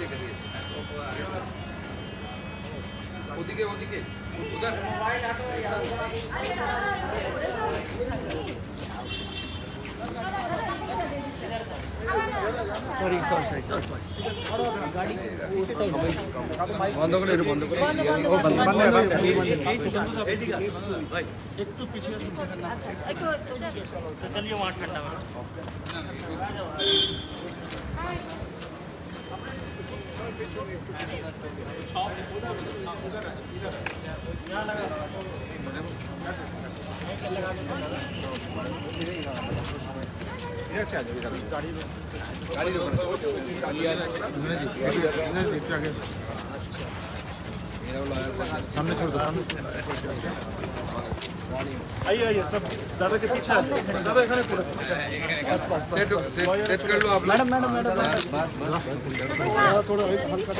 রেখে দিয়েছে ওদিকে ওদিকে ওদের বন্ধ করে বন্ধ করে একটু পিছিয়ে চলিয়ে वहाँ ठंडा सामने छोड़ दो आइए आइए सब दादा के पीछे दादा এখানে পড়ে सेट कर लो आप मैडम मैडम मैडम थोड़ा हल्का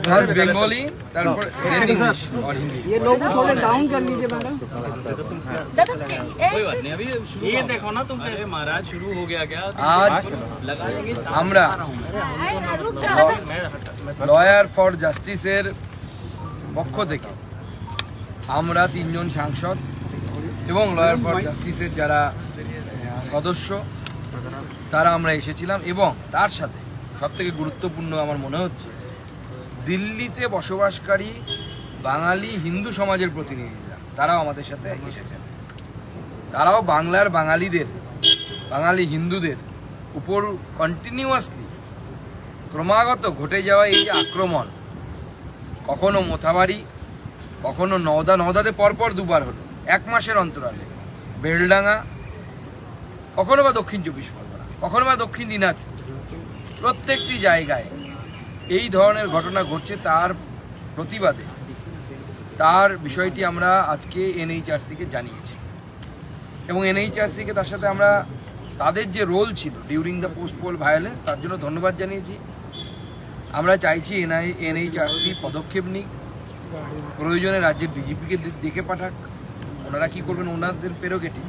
फर्स्ट बंगाली তারপর इंग्लिश और हिंदी ये लोगो थोड़े डाउन कर लीजिए मैडम ये देखो ना तुम अरे महाराज शुरू हो गया क्या आज लगा देंगे আমরা লয়ার ফর জাস্টিসের পক্ষ থেকে আমরা তিনজন সাংসদ এবং লয়ার ফর জাস্টিসের যারা সদস্য তারা আমরা এসেছিলাম এবং তার সাথে সবথেকে গুরুত্বপূর্ণ আমার মনে হচ্ছে দিল্লিতে বসবাসকারী বাঙালি হিন্দু সমাজের প্রতিনিধিরা তারাও আমাদের সাথে এসেছেন। তারাও বাংলার বাঙালিদের বাঙালি হিন্দুদের উপর কন্টিনিউয়াসলি ক্রমাগত ঘটে যাওয়া এই যে আক্রমণ, কখনো মোথাবাড়ি, কখনো নওদাতে পরপর দুবার হলো, এক মাসের অন্তরালে বেলডাঙ্গা, কখনো বা দক্ষিণ চব্বিশ পরগনা, কখনো বা দক্ষিণ দিনাজপুর, প্রত্যেকটি জায়গায় এই ধরনের ঘটনা ঘটছে। তার প্রতিবাদে তার বিষয়টি আমরা আজকে এনএইচআরসিকে জানিয়েছি এবং এনএইচআরসিকে তার সাথে আমরা তাদের যে রোল ছিল during the post pole violence তার জন্য ধন্যবাদ জানিয়েছি। আমরা চাইছি এনএইচআরসি পদক্ষেপ নিক, প্রয়োজনে রাজ্যের ডিজিপিকে দেখে পাঠাক, ওনারা কী করবেন ওনাদের প্রেরোগেটিভ,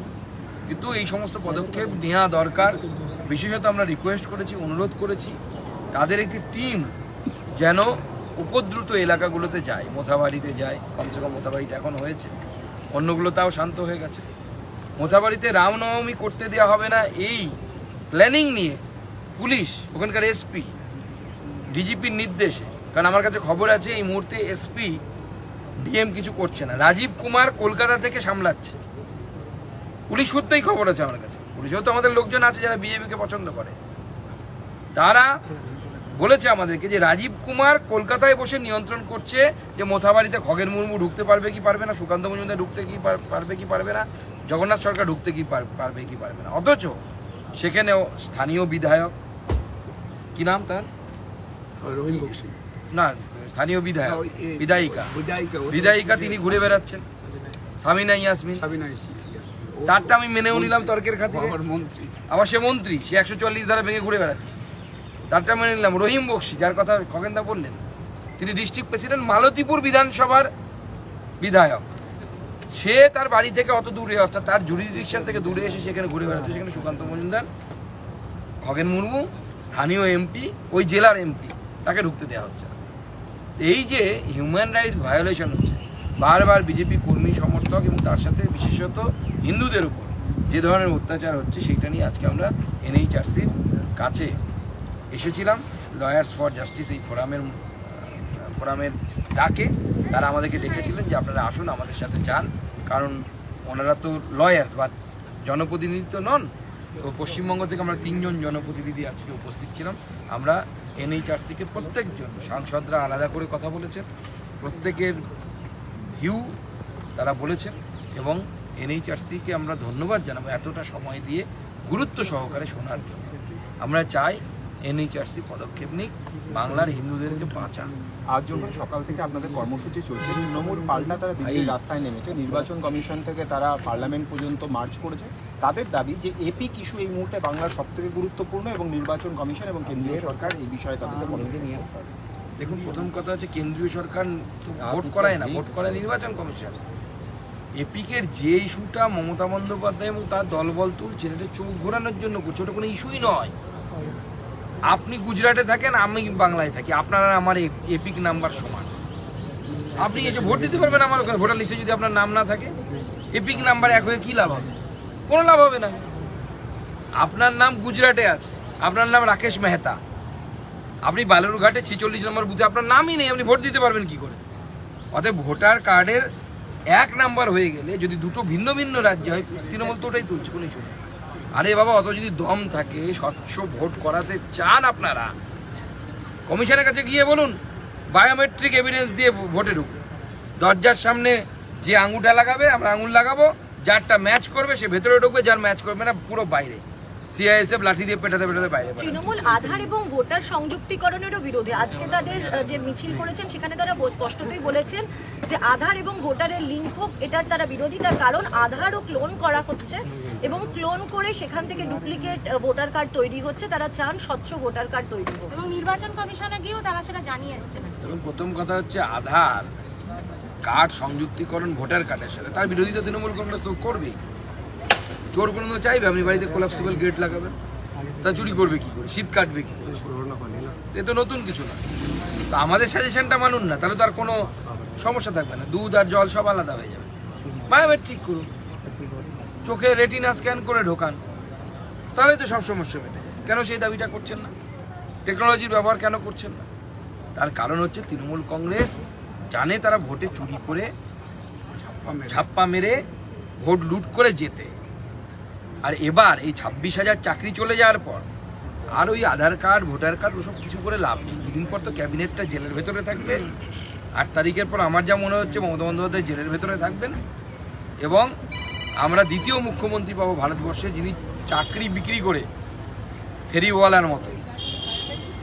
কিন্তু এই সমস্ত পদক্ষেপ নেওয়া দরকার। বিশেষত আমরা রিকোয়েস্ট করেছি, অনুরোধ করেছি তাদের একটি টিম যেন উপদ্রুত এলাকাগুলোতে যায়, মোথাবাড়িতে যায়, কমসে কম মোথাবাড়িটা এখন হয়েছে, অন্যগুলো তাও শান্ত হয়ে গেছে। মোথাবাড়িতে রামনবমী করতে দেওয়া হবে না এই প্ল্যানিং নিয়ে পুলিশ, ওখানকার এসপি, ডিজিপির নির্দেশে, কারণ আমার কাছে খবর আছে এই মুহূর্তে এসপি ডিএম কিছু করছে না, রাজীব কুমার কলকাতা থেকে সামলাচ্ছে। পুলিশ সূত্রেই খবর আছে আমার কাছে, পুলিশেও তো আমাদের লোকজন আছে যারা বিজেপিকে পছন্দ করে, তারা বলেছে আমাদেরকে যে রাজীব কুমার কলকাতায় বসে নিয়ন্ত্রণ করছে যে মোথাবাড়িতে খগেন মুর্মু ঢুকতে পারবে কি পারবে না, সুকান্ত মজুমদার ঢুকতে কি পারবে কি পারবে না, জগন্নাথ সরকার ঢুকতে কি পারবে কি পারবে না। অথচ সেখানেও স্থানীয় বিধায়ক, কি নাম তার, রহিম বক্সি না স্থানীয় বিধায়ক বিধায়িকা তিনি ঘুরে বেড়াচ্ছেন, সামিনা ইয়াসমিন, তারটা আমি মেনেও নিলাম তর্কের খাতিরে, আবার সে মন্ত্রী, সে 144 ধারা ভেঙে ঘুরে বেড়াচ্ছে, তারটা মেনে নিলাম। রহিম বক্সি যার কথা খগেনদা বললেন, তিনি ডিস্ট্রিক্ট প্রেসিডেন্ট, মালতীপুর বিধানসভার বিধায়ক, সে তার বাড়ি থেকে অত দূরে, অর্থাৎ তার জুরিসডিকশন থেকে দূরে এসে সেখানে ঘুরে বেড়াচ্ছে। সেখানে সুকান্ত মজুমদার, খগেন মুর্মু, স্থানীয় এমপি, ওই জেলার এমপি, তাকে ঢুকতে দেওয়া হচ্ছে। এই যে হিউম্যান রাইটস ভায়োলেশন হচ্ছে, বারবার বিজেপি কর্মী সমর্থক এবং তার সাথে বিশেষত হিন্দুদের উপর যে ধরনের অত্যাচার হচ্ছে, সেইটা নিয়ে আজকে আমরা এনএইচআরসির কাছে এসেছিলাম। লয়ার্স ফর জাস্টিস এই ফোরামের ডাকে তারা আমাদেরকে ডেকেছিলেন যে আপনারা আসুন আমাদের সাথে যান, কারণ ওনারা তো লয়ার্স বা জনপ্রতিনিধি তো নন। তো পশ্চিমবঙ্গ থেকে আমরা 3 জন জনপ্রতিনিধি আজকে উপস্থিত ছিলাম। আমরা এনএইচআরসিকে প্রত্যেকজন সাংসদরা আলাদা করে কথা বলেছেন, প্রত্যেকের ভিউ তারা বলেছেন এবং এনএইচআরসিকে আমরা ধন্যবাদ জানাবো এতটা সময় দিয়ে গুরুত্ব সহকারে শোনার জন্য। আমরা চাই এনএইচআরসি পদক্ষেপ নিক, বাংলার হিন্দুদেরকে বাঁচান। আজ যখন সকাল থেকে আপনাদের কর্মসূচি চলছে, তৃণমূল পাল্টা তারা দিল্লির রাস্তায় নেমেছে, নির্বাচন কমিশন থেকে তারা পার্লামেন্ট পর্যন্ত মার্চ করেছে। তাদের দাবি যে এপিক ইস্যু এই মুহূর্তে বাংলার সবথেকে গুরুত্বপূর্ণ এবং নির্বাচন কমিশন এবং কেন্দ্রীয় সরকার এই বিষয়ে তাদেরকে পদক্ষেপ নিয়ে। দেখুন, প্রথম কথা হচ্ছে কেন্দ্রীয় সরকার ভোট করায় না, ভোট করে নির্বাচন কমিশন। এপিকের যে ইস্যুটা মমতা বন্দ্যোপাধ্যায় এবং তার দলবল তুলছেন, এটা চোখ ঘোরানোর জন্য করছে, ওটা কোনো ইস্যুই নয়। আপনি গুজরাটে থাকেন, আমি বাংলায় থাকি, আপনার আর আমার এপিক নাম্বার সমান। আপনি এসে ভোট দিতে পারবেন আমার ওখানে, ভোটার লিস্টে যদি আপনার নাম না থাকে। এপিক নাম্বার এক হয়ে কী লাভ হবে? কোনো লাভ হবে না। আপনার নাম গুজরাটে আছে, আপনার নাম রাকেশ মেহতা, আপনি বালুরঘাটে 46 নম্বর বুথে আপনার নামই নেই, আপনি ভোট দিতে পারবেন কি করে? অতএব ভোটার কার্ডের 1 নাম্বার হয়ে গেলে যদি দুটো ভিন্ন ভিন্ন রাজ্যে হয়, তৃণমূল তো ওটাই তুলছে, কোনো ইস্যু নেই। আরে বাবা, অত যদি দম থাকে, স্বচ্ছ ভোট করাতে চান আপনারা, কমিশনের কাছে গিয়ে বলুন বায়োমেট্রিক এভিডেন্স দিয়ে ভোটে ঢুকুন। দরজার সামনে যে আঙুলটা লাগাবে আমরা আঙুল লাগাবো, যারটা ম্যাচ করবে সে ভেতরে ঢুকবে, যার ম্যাচ করবে না পুরো বাইরে। সিআইএসএফ লাঠি দিয়ে পেটাতে পেটাতে বাইরে। তৃণমূল আধার এবং ভোটার সংযুক্তিকরণেরও বিরোধী। আজকে তাদের যে মিছিল করেছেন সেখানে তারা স্পষ্টতই বলেছেন যে আধার এবং ভোটারের লিঙ্ক হোক, এটার তারা বিরোধী। তার কারণ আধারও ক্লোন করা হচ্ছে এবং ক্লোন করে সেখান থেকে ডুপ্লিকেট ভোটার কার্ড তৈরি হচ্ছে। তারা চান স্বচ্ছ ভোটার কার্ড তৈরি হোক এবং নির্বাচন কমিশনে গিয়েও তারা সেটা জানিয়ে এসেছেন। প্রথম কথা হচ্ছে আধার কার্ড সংযুক্তিকরণ ভোটার কার্ডের সাথে, তার বিরোধিতা তৃণমূল কংগ্রেস তো করবেই। চোর কোনো চাইবে আপনি বাড়িতে কোলাপসিবল গেট লাগাবেন, তা চুরি করবে কি করে, শীত কাটবে কি করে? এ তো নতুন কিছু না। তো আমাদের সাজেশনটা মানুন না, তাহলে তো আর কোনো সমস্যা থাকবে না, দুধ আর জল সব আলাদা হয়ে যাবে। বায়োমেট্রিক করুন, চোখে রেটিনা স্ক্যান করে ঢোকান, তাহলে তো সব সমস্যা মেটে। কেন সেই দাবিটা করছেন না? টেকনোলজির ব্যবহার কেন করছেন না? তার কারণ হচ্ছে তৃণমূল কংগ্রেস জানে তারা ভোটে চুরি করে ছাপ্পা মেরে ভোট লুট করে যেতে। আর এবার এই 26,000 চাকরি চলে যাওয়ার পর আর ওই আধার কার্ড ভোটার কার্ড ওসব কিছু করে লাভ নেই। দুদিন পর তো ক্যাবিনেটটা জেলের ভেতরে থাকবে। 8 তারিখের পর আমার যা মনে হচ্ছে মমতা বন্দ্যোপাধ্যায় জেলের ভেতরে থাকবেন এবং আমরা দ্বিতীয় মুখ্যমন্ত্রী পাবো ভারতবর্ষে, যিনি চাকরি বিক্রি করে ফেরিওয়ালার মতো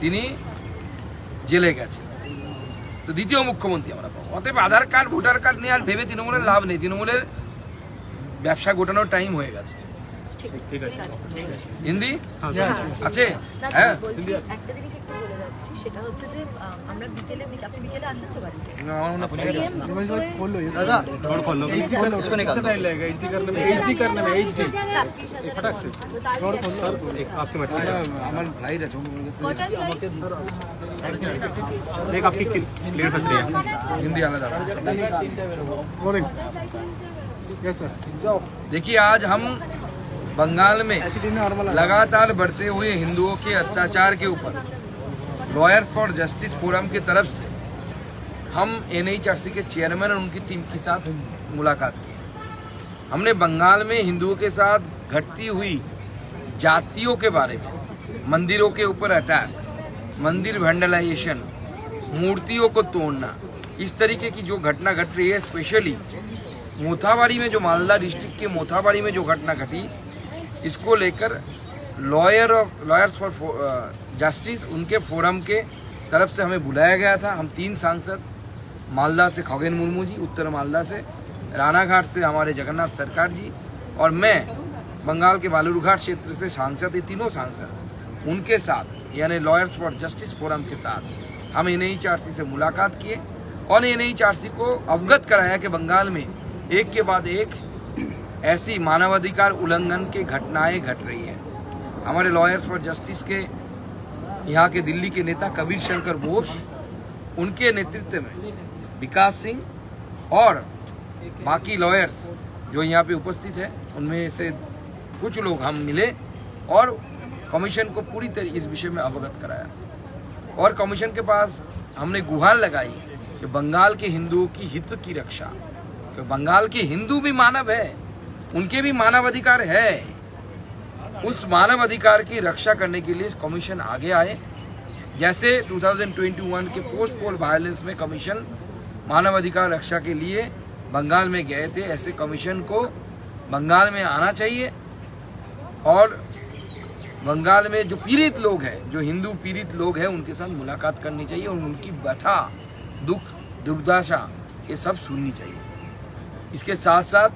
তিনি জেলে গেছে। তো দ্বিতীয় মুখ্যমন্ত্রী আমরা পাবো। অতএব আধার কার্ড ভোটার কার্ড নিয়ে আর ভেবে তৃণমূলের লাভ নেই, তৃণমূলের ব্যবসা গোটানোর টাইম হয়ে গেছে। ঠিক আছে। হিন্দি আছে? দাদা, হ্যাঁ, বলছি একটা জিনিস একটু বলে যাচ্ছি, সেটা হচ্ছে যে আমরা বিকেলে আপনি বিকেলে আছেন তো বাড়িতে? না, আমার মনে হয় পৌঁছে যাবে। আমার ফ্লাইট আছে, হিন্দি আলাদা। देखिए, आज हम बंगाल में लगातार बढ़ते हुए हिंदुओं के अत्याचार के ऊपर लॉयर फॉर जस्टिस फोरम की तरफ से हम एनएचआरसी के चेयरमैन और उनकी टीम के साथ मुलाकात की। हमने बंगाल में हिंदुओं के साथ घटती हुई जातियों के बारे में, मंदिरों के ऊपर अटैक, मंदिर वैंडलाइजेशन, मूर्तियों को तोड़ना, इस तरीके की जो घटना घट रही है, स्पेशली मोथाबाड़ी में जो मालदा डिस्ट्रिक्ट के मोथाबाड़ी में जो घटना घटी, इसको लेकर लॉयर्स फॉर जस्टिस उनके फोरम के तरफ से हमें बुलाया गया था। हम 3 सांसद, मालदा से खगेन मुर्मू जी, उत्तर मालदा से, रानाघाट से हमारे जगन्नाथ सरकार जी, और मैं बंगाल के बालूरघाट क्षेत्र से सांसद, ये तीनों सांसद उनके साथ यानी लॉयर्स फॉर जस्टिस फोरम के साथ हम एनएचआरसी से मुलाकात किए और एनएचआरसी को अवगत कराया कि बंगाल में एक के बाद एक ऐसी मानवाधिकार उल्लंघन की घटनाएं घट रही हैं। हमारे लॉयर्स फॉर जस्टिस के यहाँ के दिल्ली के नेता कबीर शंकर बोस, उनके नेतृत्व में विकास सिंह और बाकी लॉयर्स जो यहाँ पे उपस्थित है, उनमें से कुछ लोग हम मिले और कमीशन को पूरी तरह इस विषय में अवगत कराया। और कमीशन के पास हमने गुहार लगाई कि बंगाल के हिंदुओं की हित की रक्षा, तो बंगाल के हिंदू भी मानव है, उनके भी मानव अधिकार है, उस मानव अधिकार की रक्षा करने के लिए कमीशन आगे आए। जैसे 2021 के पोस्ट पोल वायलेंस में कमीशन मानव अधिकार रक्षा के लिए बंगाल में गए थे, ऐसे कमीशन को बंगाल में आना चाहिए और बंगाल में जो पीड़ित लोग हैं, जो हिंदू पीड़ित लोग हैं, उनके साथ मुलाकात करनी चाहिए और उनकी व्यथा, दुख, दुर्दशा ये सब सुननी चाहिए। इसके साथ साथ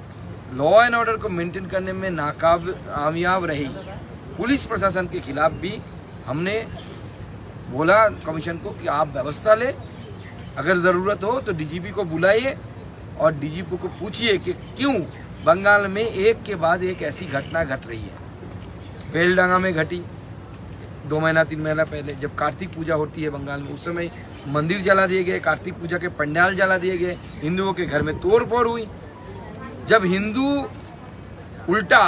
लॉ एंड ऑर्डर को मेंटेन करने में नाकामयाब रही पुलिस प्रशासन के खिलाफ भी हमने बोला कमीशन को कि आप व्यवस्था ले, अगर ज़रूरत हो तो डीजीपी को बुलाइए और डीजीपी को पूछिए कि क्यों बंगाल में एक के बाद एक ऐसी घटना घट रही है। बेलडांगा में घटी 2 महीना 3 महीना पहले, जब कार्तिक पूजा होती है बंगाल में, उस समय मंदिर जला दिए गए, कार्तिक पूजा के पंडाल जला दिए गए, हिंदुओं के घर में तोड़ फोड़ हुई। जब हिंदू उल्टा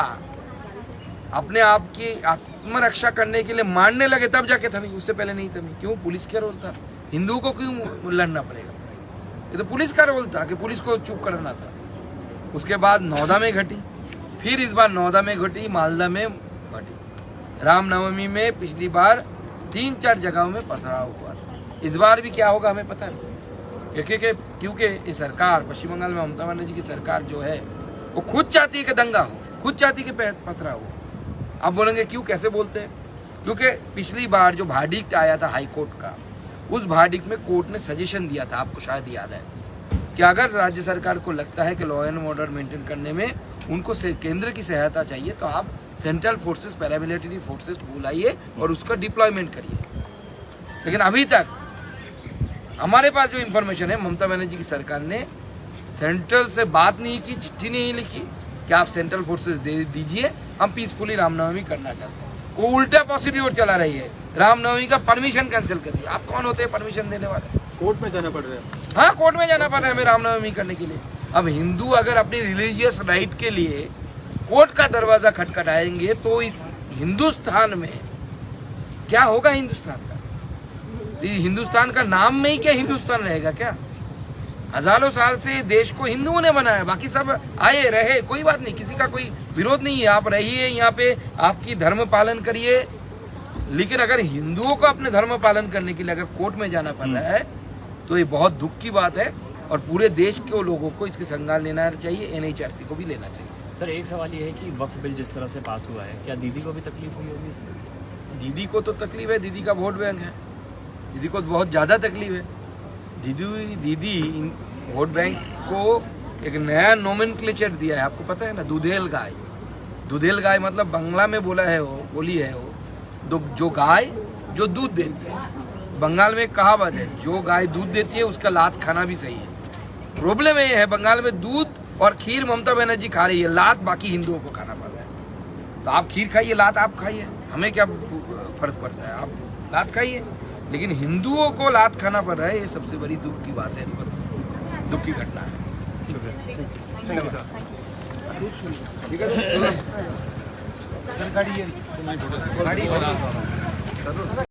अपने आप की आत्मरक्षा करने के लिए मारने लगे तब जाके थमी, उससे पहले नहीं थमी। क्यों? पुलिस का रोल था। हिंदुओं को क्यों लड़ना पड़ेगा? ये तो पुलिस का रोल था कि पुलिस को चुप करना था। उसके बाद नौदा में घटी, फिर इस बार नौदा में घटी, मालदा में घटी। रामनवमी में पिछली बार 3-4 जगहों में पथराव हुआ था। इस बार भी क्या होगा हमें पता नहीं, क्योंकि ये सरकार, पश्चिम बंगाल में ममता बनर्जी की सरकार जो है, वो खुद चाहती है कि दंगा हो, खुद चाहती है कि पथराव हो। आप बोलेंगे क्यों, कैसे बोलते हैं? क्योंकि पिछली बार जो भार्डिक्ट आया था हाई कोर्ट का, उस भार्डिक्ट में कोर्ट ने सजेशन दिया था, आपको शायद याद है, कि अगर राज्य सरकार को लगता है कि लॉ एंड ऑर्डर मेंटेन करने में उनको केंद्र की सहायता चाहिए तो आप सेंट्रल फोर्सेस, पैरामिलिट्री फोर्सेस बुलाइए और उसका डिप्लॉयमेंट करिए। लेकिन अभी तक हमारे पास जो इंफॉर्मेशन है, ममता बनर्जी की सरकार ने सेंट्रल से बात नहीं की, चिट्ठी नहीं लिखी कि आप सेंट्रल फोर्सेस दे दीजिए, हम पीसफुली रामनवमी करना चाहते हैं। वो उल्टा प्रोसीड्योर चला रही है, रामनवमी का परमिशन कैंसिल कर दिया। आप कौन होते हैं परमिशन देने वाले? कोर्ट में जाना पड़ रहा है। हाँ, कोर्ट में जाना पड़ रहा है हमें रामनवमी करने के लिए। अब हिंदू अगर अपनी रिलीजियस राइट के लिए कोर्ट का दरवाजा खटखटाएंगे तो इस हिंदुस्तान में क्या होगा? हिंदुस्तान का, हिंदुस्तान का नाम में ही क्या हिंदुस्तान रहेगा क्या? हजारों साल से देश को हिंदुओं ने बनाया, बाकी सब आए रहे, कोई बात नहीं, किसी का कोई विरोध नहीं है। आप रहिए यहाँ पे, आपकी धर्म पालन करिए, लेकिन अगर हिंदुओं को अपने धर्म पालन करने के लिए अगर कोर्ट में जाना पड़ रहा है तो ये बहुत दुख की बात है और पूरे देश के लोगों को इसके संज्ञान लेना चाहिए, एनएचआरसी को भी लेना चाहिए। सर, एक सवाल ये है कि वक्फ बिल जिस तरह से पास हुआ है, क्या दीदी को भी तकलीफ हुई होगी इससे? दीदी को तो तकलीफ है, दीदी का वोट बैंक है, दीदी को बहुत ज़्यादा तकलीफ है। दीदी वोट बैंक को एक नया नोमेनक्लेचर दिया है, आपको पता है ना, दूधेल गाय। दूधेल गाय मतलब बांग्ला में बोली है वो जो गाय जो दूध देती है। बंगाल में एक कहावत है, जो गाय दूध देती है उसका लात खाना भी सही है। प्रॉब्लम ये है, बंगाल में दूध और खीर ममता बनर्जी खा रही है, लात बाकी हिंदुओं को खाना पड़ रहा है। तो आप खीर खाइए, लात आप खाइए, हमें क्या फर्क पड़ता है? आप लात खाइए, लेकिन हिंदुओं को लात खाना पड़ रहा है, ये सबसे बड़ी दुख की बात है, दुख की घटना है। ठीक है।